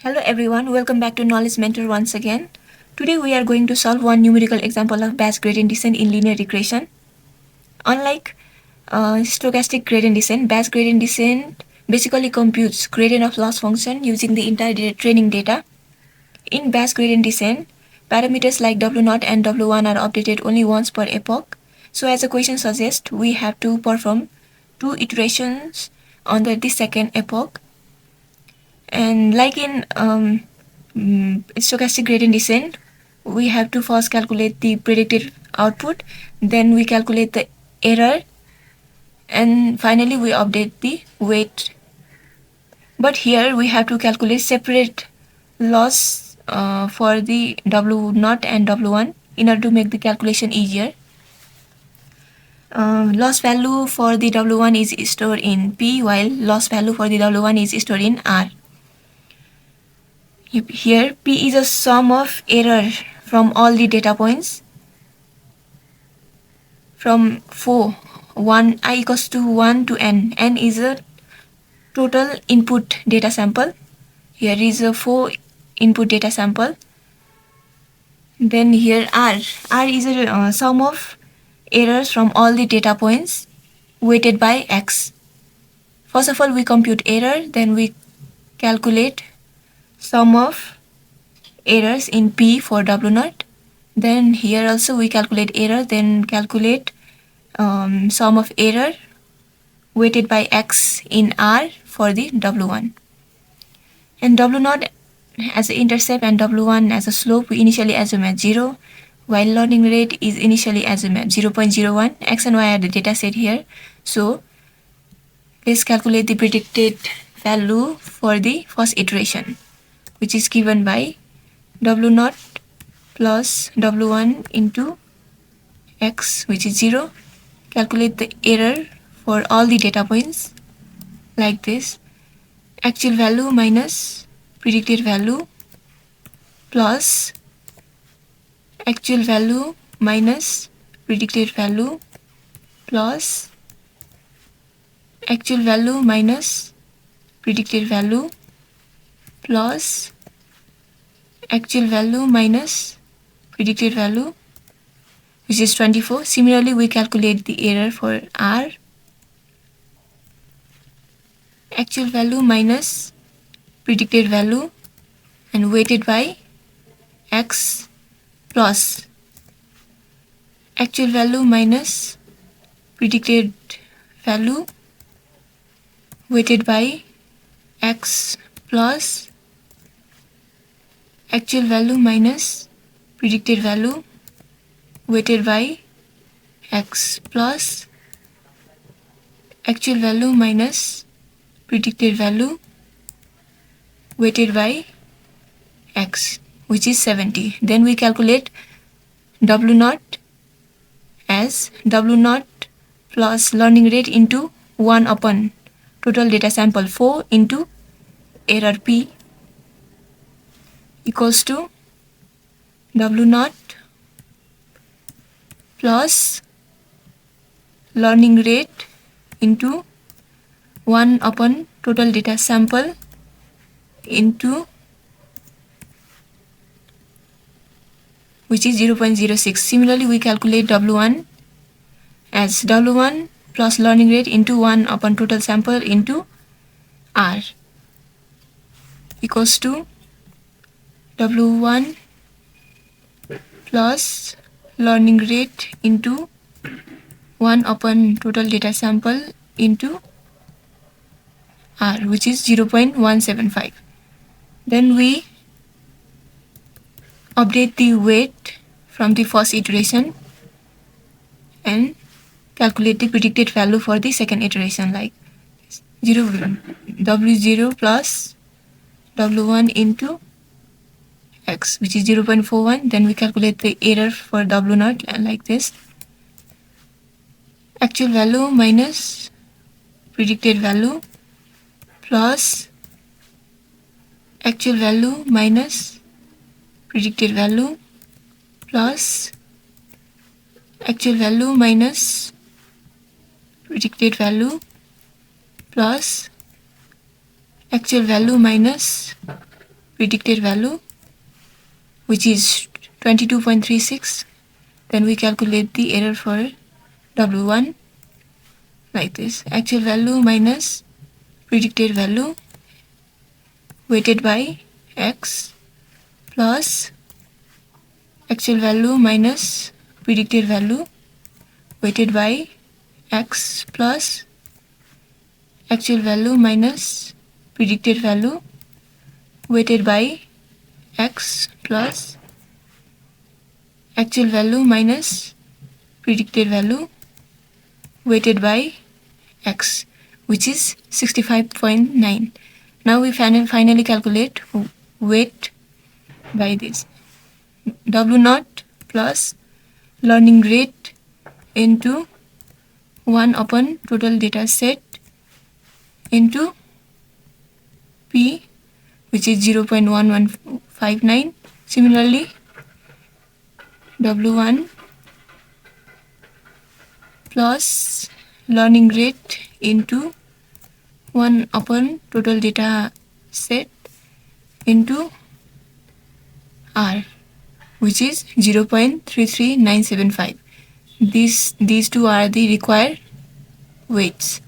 Hello everyone, welcome back to Knowledge Mentor once again. Today we are going to solve one numerical example of batch gradient descent in linear regression. Unlike stochastic gradient descent, batch gradient descent basically computes gradient of loss function using the entire training data. In batch gradient descent, parameters like W0 and W1 are updated only once per epoch. So as the question suggests, we have to perform 2 iterations under the second epoch. And like in stochastic gradient descent, we have to first calculate the predicted output, then we calculate the error, and finally we update the weight. But here we have to calculate separate loss for the W0 and W1 in order to make the calculation easier. Loss value for the W1 is stored in P, while loss value for the W1 is stored in R. Here P is a sum of error from all the data points from 4, 1 I equals to 1 to n. N is a total input data sample. Here is a 4 input data sample. Then here R is a sum of errors from all the data points weighted by x. First of all, we compute error, then we calculate sum of errors in P for W0. Then here also we calculate error, then calculate sum of error weighted by x in R for the W1. And W0 as an intercept and W1 as a slope we initially assume at 0, while learning rate is initially assumed at 0.01. X and y are the data set here. So let's calculate the predicted value for the first iteration, which is given by W0 plus W1 into x, which is 0. Calculate the error for all the data points like this. Actual value minus predicted value plus actual value minus predicted value plus actual value minus predicted value plus actual value minus predicted value, which is 24. Similarly, we calculate the error for R. Actual value minus predicted value and weighted by x plus actual value minus predicted value weighted by x plus actual value minus predicted value weighted by x plus actual value minus predicted value weighted by x, which is 70. Then we calculate W0 as W0 plus learning rate into 1 upon total data sample 4 into error P equals to W0 plus learning rate into 1 upon total data sample into, which is 0.06. Similarly, we calculate W1 as W1 plus learning rate into 1 upon total sample into R equals to W1 plus learning rate into 1 upon total data sample into R, which is 0.175. Then we update the weight from the first iteration and calculate the predicted value for the second iteration, like W0 plus W1 into x, which is 0.41. Then we calculate the error for W0 like this. Actual value minus predicted value plus actual value minus predicted value plus actual value minus predicted value plus actual value minus predicted value, which is 22.36. Then we calculate the error for W1 like this. Actual value minus predicted value weighted by X plus actual value minus predicted value weighted by X plus actual value minus predicted value weighted by X plus actual value minus predicted value weighted by X, which is 65.9. Now we finally calculate weight by this. W0 plus learning rate into 1 upon total data set into P, which is 0.1159. Similarly, W1 plus learning rate into 1 upon total data set into R, which is 0.33975. These two are the required weights.